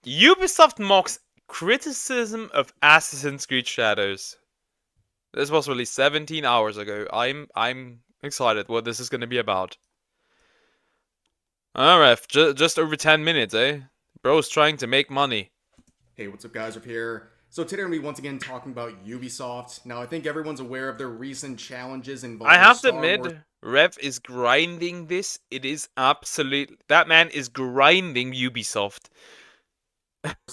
Ubisoft mocks criticism of Assassin's Creed Shadows. This was released 17 hours ago. I'm excited what this is going to be about. Alright, just over 10 minutes, eh? Bro's trying to make money. Hey, what's up, guys? Up here. So today we're going to be once again talking about Ubisoft. Now, I think everyone's aware of their recent challenges I involving have to Star Wars admit, Rev is grinding this. It is absolute. That man is grinding Ubisoft.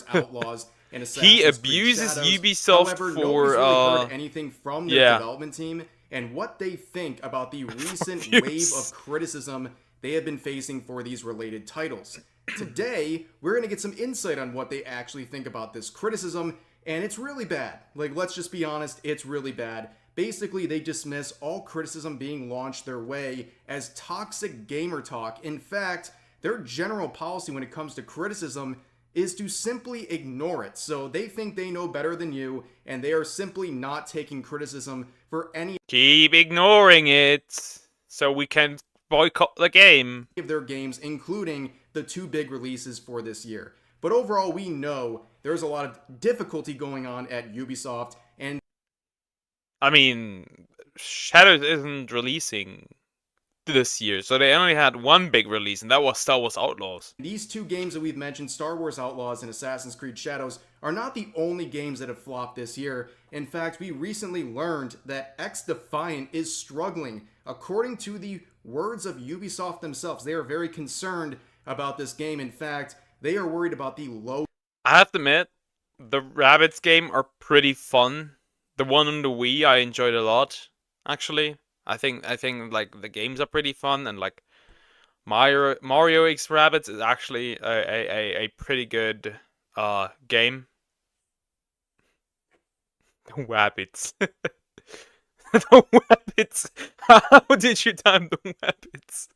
Outlaws and He Assassin's Creed abuses Shadows. Ubisoft However, nobody's for, really heard anything from their yeah. development team and what they think about the recent wave of Views. criticism they have been facing for these related titles. Today, we're going to get some insight on what they actually think about this criticism, and it's really bad. Like, let's just be honest, it's really bad. Basically, they dismiss all criticism being launched their way as toxic gamer talk. In fact, their general policy when it comes to criticism is to simply ignore it. So they think they know better than you, and they are simply not taking criticism for any Keep ignoring it, so we can boycott the game. of their games, including the two big releases for this year. But overall, we know there's a lot of difficulty going on at Ubisoft, and I mean, Shadows isn't releasing this year, so they only had one big release, and that was Star Wars Outlaws. these two games that we've mentioned, Star Wars Outlaws and Assassin's Creed Shadows, are not the only games that have flopped this year. In fact, we recently learned that X Defiant is struggling. According to the words of Ubisoft themselves, they are very concerned about this game. In fact, they are worried about the low. I have to admit, the Rabbids game are pretty fun. The one on the Wii I enjoyed a lot, actually. I think like the games are pretty fun, and like Mario X Rabbids is actually a pretty good game. The Wabbits. The Wabbits. How did you time the Wabbits?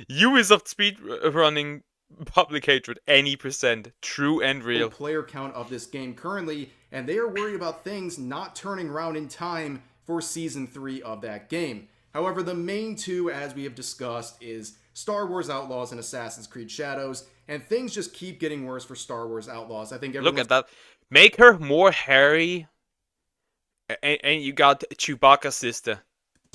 Ubisoft speedrunning public hatred any percent, true and real. Player count of this game currently, and they are worried about things not turning around in time for Season 3 of that game. However, the main two, as we have discussed, is Star Wars Outlaws and Assassin's Creed Shadows, and things just keep getting worse for Star Wars Outlaws. I think Look at that. Make her more hairy, and you got Chewbacca's sister.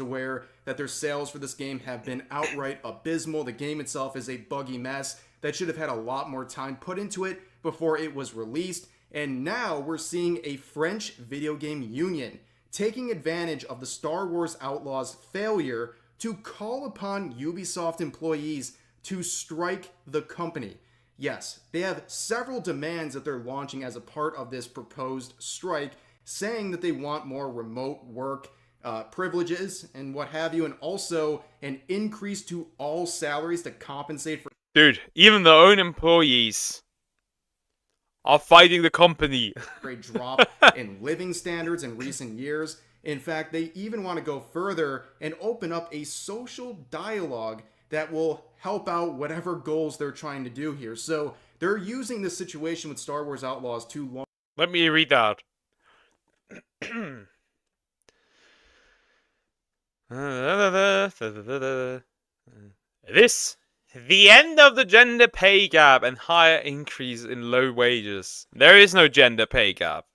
Aware that their sales for this game have been outright abysmal. The game itself is a buggy mess that should have had a lot more time put into it before it was released. And now we're seeing a French video game union taking advantage of the Star Wars Outlaws' failure to call upon Ubisoft employees to strike the company. Yes, they have several demands that they're launching as a part of this proposed strike, saying that they want more remote work, privileges, and what have you, and also an increase to all salaries to compensate for. Dude, even their own employees are fighting the company. A drop in living standards in recent years. In fact, they even want to go further and open up a social dialogue that will help out whatever goals they're trying to do here. So they're using this situation with Star Wars Outlaws to launch. Let me read that. This, the end of the gender pay gap and higher increase in low wages. There is no gender pay gap.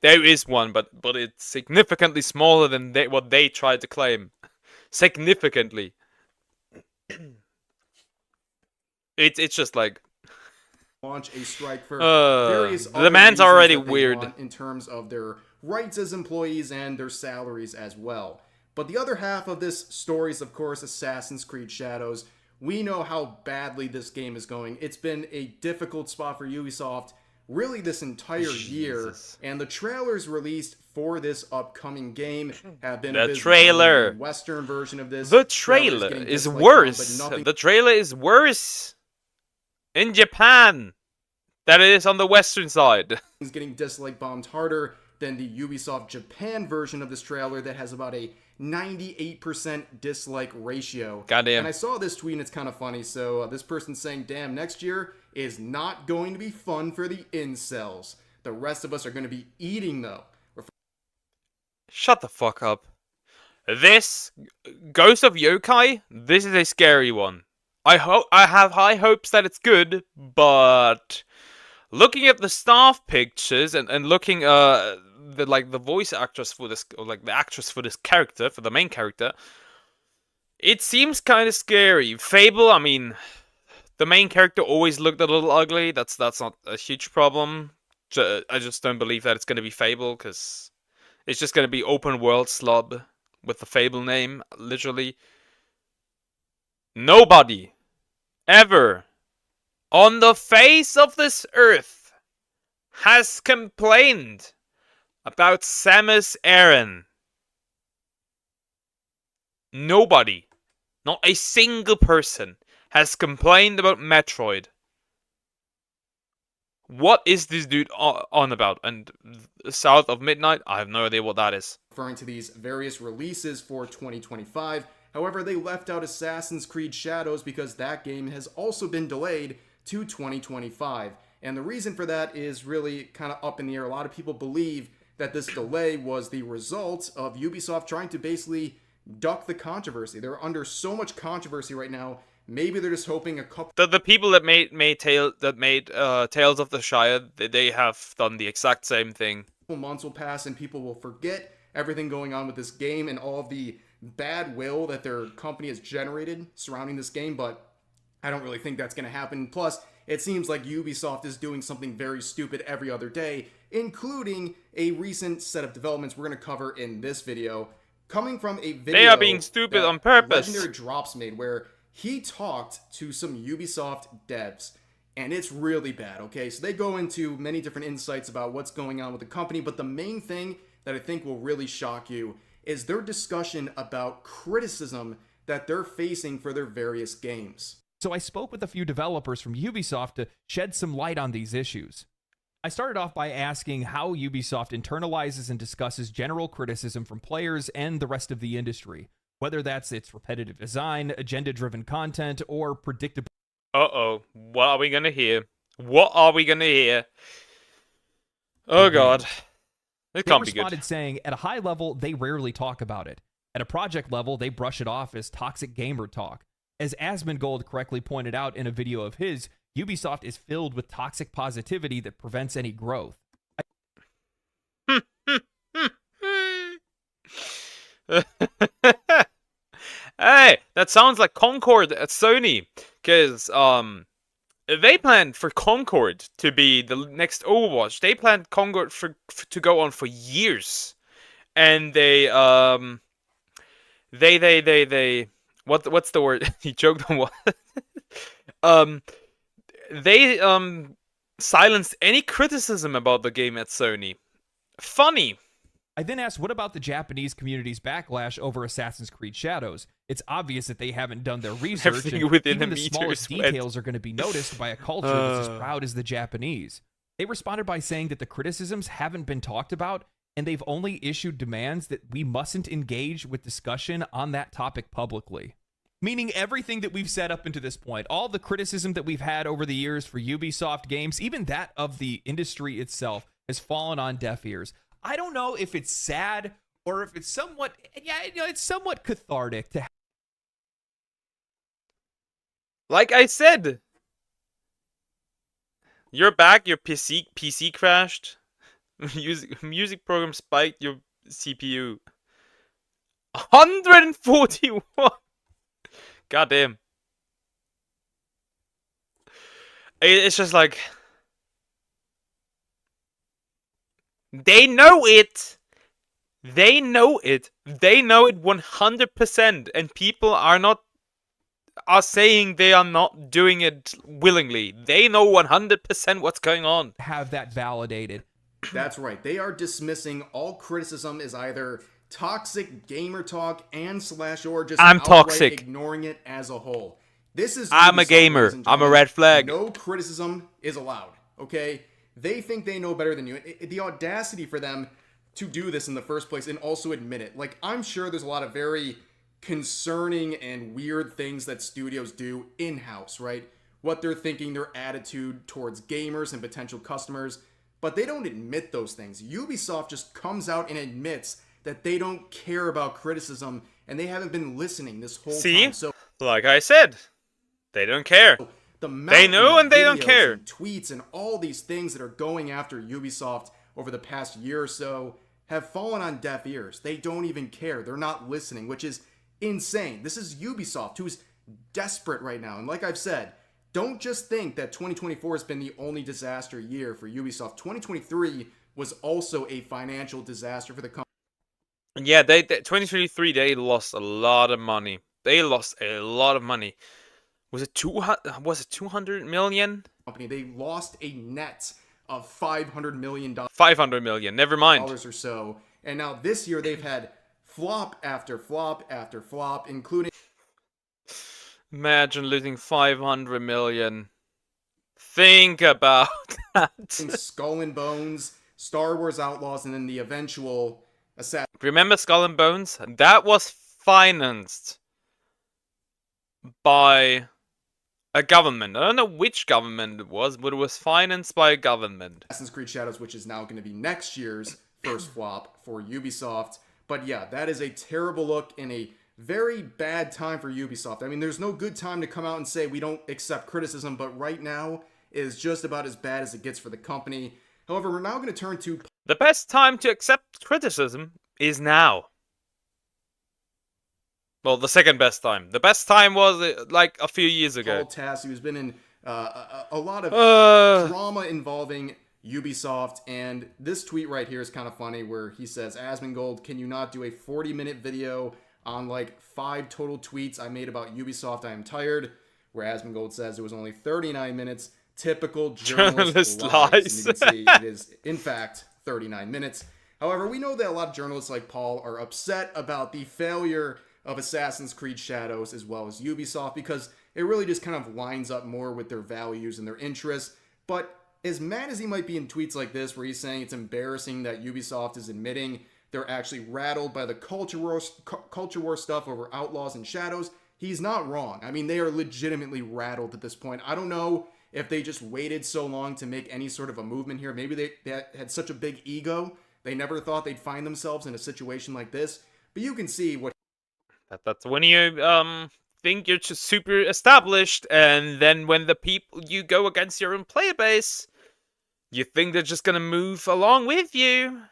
There is one, but it's significantly smaller than what they tried to claim. Significantly. It's just like Launch a strike for various the demand's already weird in terms of their rights as employees and their salaries as well. But the other half of this story is, of course, Assassin's Creed Shadows. We know how badly this game is going. It's been a difficult spot for Ubisoft really this entire year, and the trailers released for this upcoming game have been the trailer. The Western version of this. The trailer is worse. The trailer is worse in Japan than it is on the Western side. He's getting dislike bombed harder than the Ubisoft Japan version of this trailer that has about a 98% dislike ratio. Goddamn. And I saw this tweet and it's kind of funny. So this person's saying, damn, next year is not going to be fun for the incels. The rest of us are going to be eating, though. Shut the fuck up. This, Ghost of Yokai, this is a scary one. I have high hopes that it's good, but looking at the staff pictures and looking the voice actress for this, or like the actress for this character, for the main character, it seems kind of scary. Fable, I mean, the main character always looked a little ugly. That's not a huge problem. I just don't believe that it's going to be Fable, because it's just going to be open world slob with the Fable name. Literally, nobody ever on the face of this earth has complained about Samus Aran. Nobody, not a single person, has complained about Metroid. What is this dude on about? And South of Midnight, I have no idea what that is. Referring to these various releases for 2025. However, they left out Assassin's Creed Shadows because that game has also been delayed to 2025. And the reason for that is really kind of up in the air. A lot of people believe that this delay was the result of Ubisoft trying to basically duck the controversy. They're under so much controversy right now. Maybe they're just hoping a couple. The people that made Tales of the Shire, they have done the exact same thing. Months will pass and people will forget everything going on with this game and all of the bad will that their company has generated surrounding this game, but I don't really think that's going to happen. Plus, it seems like Ubisoft is doing something very stupid every other day, including a recent set of developments we're going to cover in this video, coming from a video they are being stupid on purpose. Legendary Drops made, where he talked to some Ubisoft devs, and it's really bad, okay? So they go into many different insights about what's going on with the company, but the main thing that I think will really shock you is their discussion about criticism that they're facing for their various games. So I spoke with a few developers from Ubisoft to shed some light on these issues. I started off by asking how Ubisoft internalizes and discusses general criticism from players and the rest of the industry, whether that's its repetitive design, agenda-driven content, or predictable. Uh-oh. What are we gonna hear? What are we gonna hear? Oh god. It can't be good. They responded saying, at a high level, they rarely talk about it. At a project level, they brush it off as toxic gamer talk. As Asmongold correctly pointed out in a video of his, Ubisoft is filled with toxic positivity that prevents any growth. Hey, that sounds like Concord at Sony, because they planned for Concord to be the next Overwatch. They planned Concord to go on for years, and they what's the word? He joked on what? They silenced any criticism about the game at Sony. Funny. I then asked, what about the Japanese community's backlash over Assassin's Creed Shadows? It's obvious that they haven't done their research, and even the smallest details are going to be noticed by a culture that's as proud as the Japanese. They responded by saying that the criticisms haven't been talked about, and they've only issued demands that we mustn't engage with discussion on that topic publicly. Meaning everything that we've set up into this point, all the criticism that we've had over the years for Ubisoft games, even that of the industry itself, has fallen on deaf ears. I don't know if it's sad or if it's somewhat, it's somewhat cathartic to. Like I said, you're back. Your PC crashed. Music program spiked your CPU. 141. Goddamn. It's just like, they know it. They know it. They know it 100%, and people are saying they are not doing it willingly. They know 100% what's going on. Have that validated. That's right. They are dismissing all criticism as either toxic gamer talk and / or just I'm outright toxic. Ignoring it as a whole. This is I'm a Ubisoft, gamer. I'm a red flag. No criticism is allowed. Okay? They think they know better than you. The audacity for them to do this in the first place and also admit it. Like, I'm sure there's a lot of very concerning and weird things that studios do in-house, right? What they're thinking, their attitude towards gamers and potential customers. But they don't admit those things. Ubisoft just comes out and admits that they don't care about criticism and they haven't been listening this whole time. So, like I said, They don't care. They know and they don't care. And tweets and all these things that are going after Ubisoft over the past year or so have fallen on deaf ears. They don't even care. They're not listening, which is insane. This is Ubisoft, who's desperate right now. And like I've said, don't just think that 2024 has been the only disaster year for Ubisoft. 2023 was also a financial disaster for the company. Yeah, 2023, they lost a lot of money. They lost a lot of money. Was it 200 million? They lost a net of $500 million. 500 million, never mind. Or so. And now this year they've had flop after flop after flop, including... Imagine losing 500 million. Think about that. Skull and Bones, Star Wars Outlaws, and then the eventual Assassin's... Remember Skull and Bones? That was financed by a government. I don't know which government it was, but it was financed by a government. Assassin's Creed Shadows, which is now going to be next year's first flop for Ubisoft. But yeah, that is a terrible look in a very bad time for Ubisoft. I mean, there's no good time to come out and say we don't accept criticism, but right now is just about as bad as it gets for the company. However, we're now going to turn to... The best time to accept criticism is now. Well, the second best time. The best time was like a few years ago. Paul Tassi, who's been in a lot of drama involving Ubisoft, and this tweet right here is kind of funny where he says, Asmongold, can you not do a 40-minute video on like 5 total tweets I made about Ubisoft? I am tired. Where Asmongold says it was only 39 minutes. Typical journalist lies. And you can see it is, in fact, 39 minutes. However, we know that a lot of journalists like Paul are upset about the failure of Assassin's Creed Shadows as well as Ubisoft because it really just kind of lines up more with their values and their interests. But as mad as he might be in tweets like this where he's saying it's embarrassing that Ubisoft is admitting they're actually rattled by the culture war stuff over Outlaws and Shadows, he's not wrong. I mean, they are legitimately rattled at this point. I don't know if they just waited so long to make any sort of a movement here. Maybe they had such a big ego, they never thought they'd find themselves in a situation like this. But you can see what... That's when you think you're just super established, and then when the people you go against your own player base, you think they're just gonna move along with you,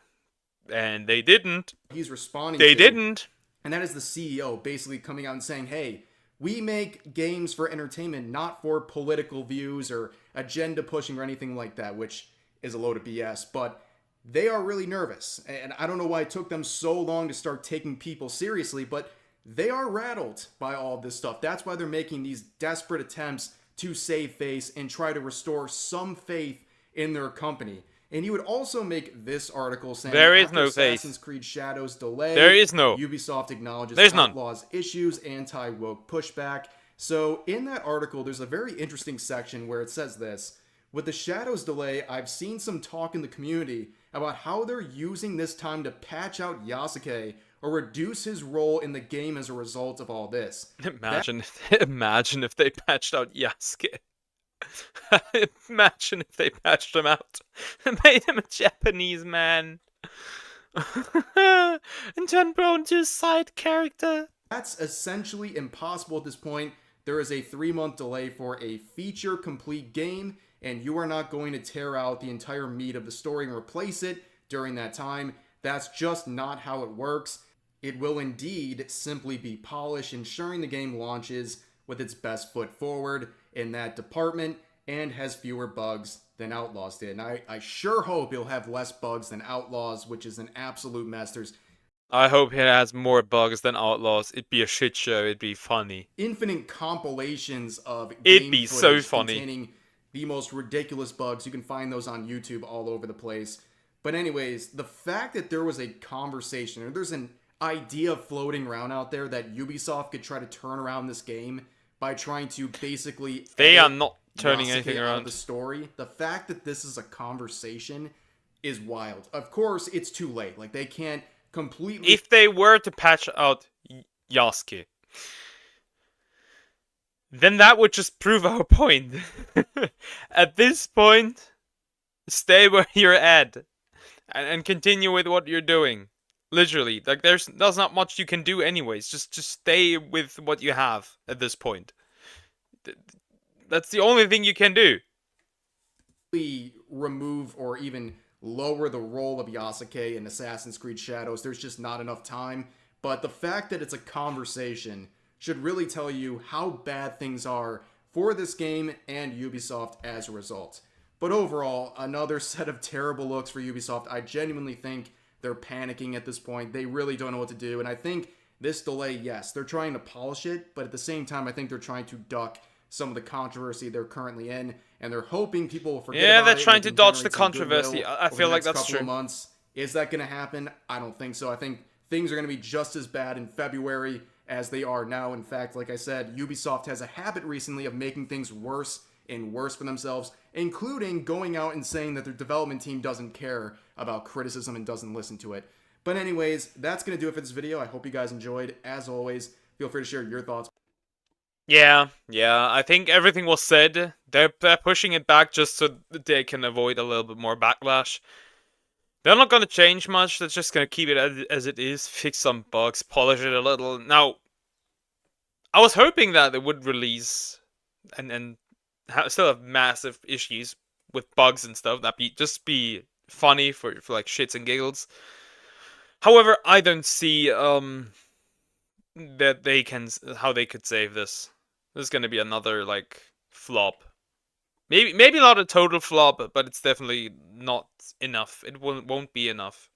and they didn't. He's responding. They didn't, and that is the CEO basically coming out and saying, "Hey, we make games for entertainment, not for political views or agenda pushing or anything like that," which is a load of BS. But they are really nervous, and I don't know why it took them so long to start taking people seriously, but they are rattled by all this stuff. That's why they're making these desperate attempts to save face and try to restore some faith in their company. And you would also make this article saying there is no Assassin's Creed Shadows delay. There is no. Ubisoft acknowledges There's Outlaws issues, anti-woke pushback. So in that article, there's a very interesting section where it says this. With the Shadows delay, I've seen some talk in the community about how they're using this time to patch out Yasuke or reduce his role in the game as a result of all this. Imagine if they patched out Yasuke. Imagine if they patched him out and made him a Japanese man. And turned Bro into a side character. That's essentially impossible at this point. There is a 3-month delay for a feature-complete game, and you are not going to tear out the entire meat of the story and replace it during that time. That's just not how it works. It will indeed simply be polished, ensuring the game launches with its best foot forward in that department and has fewer bugs than Outlaws did. And I sure hope it'll have less bugs than Outlaws, which is an absolute mess. I hope it has more bugs than Outlaws. It'd be a shit show. It'd be funny. Infinite compilations of it'd be so funny containing the most ridiculous bugs. You can find those on YouTube all over the place. But anyways, the fact that there was a conversation, or there's an idea floating around out there that Ubisoft could try to turn around this game by trying to basically... They are not turning anything around the story. The fact that this is a conversation is wild. Of course, it's too late. Like, they can't completely... If they were to patch out Yasuke, then that would just prove our point. At this point, stay where you're at and continue with what you're doing. Literally, like there's not much you can do anyways. Just stay with what you have at this point. That's the only thing you can do. Remove or even lower the role of Yasuke in Assassin's Creed Shadows. There's just not enough time. But the fact that it's a conversation should really tell you how bad things are for this game and Ubisoft as a result. But overall, another set of terrible looks for Ubisoft. I genuinely think they're panicking at this point. They really don't know what to do. And I think this delay, yes, they're trying to polish it, but at the same time, I think they're trying to duck some of the controversy they're currently in, and they're hoping people will forget about it. Yeah, they're trying to dodge the controversy. I feel like that's true. Months. Is that going to happen? I don't think so. I think things are going to be just as bad in February as they are now. In fact, like I said, Ubisoft has a habit recently of making things worse and worse for themselves, including going out and saying that their development team doesn't care about criticism and doesn't listen to it. But anyways, that's going to do it for this video. I hope you guys enjoyed. As always, feel free to share your thoughts. Yeah, I think everything was said. They're pushing it back just so they can avoid a little bit more backlash. They're not going to change much. They're just going to keep it as it is, fix some bugs, polish it a little. Now, I was hoping that they would release and still have massive issues with bugs and stuff. That just be funny for like shits and giggles. However, I don't see that how they could save this. This is gonna be another like flop. Maybe not a total flop, but it's definitely not enough. It won't be enough.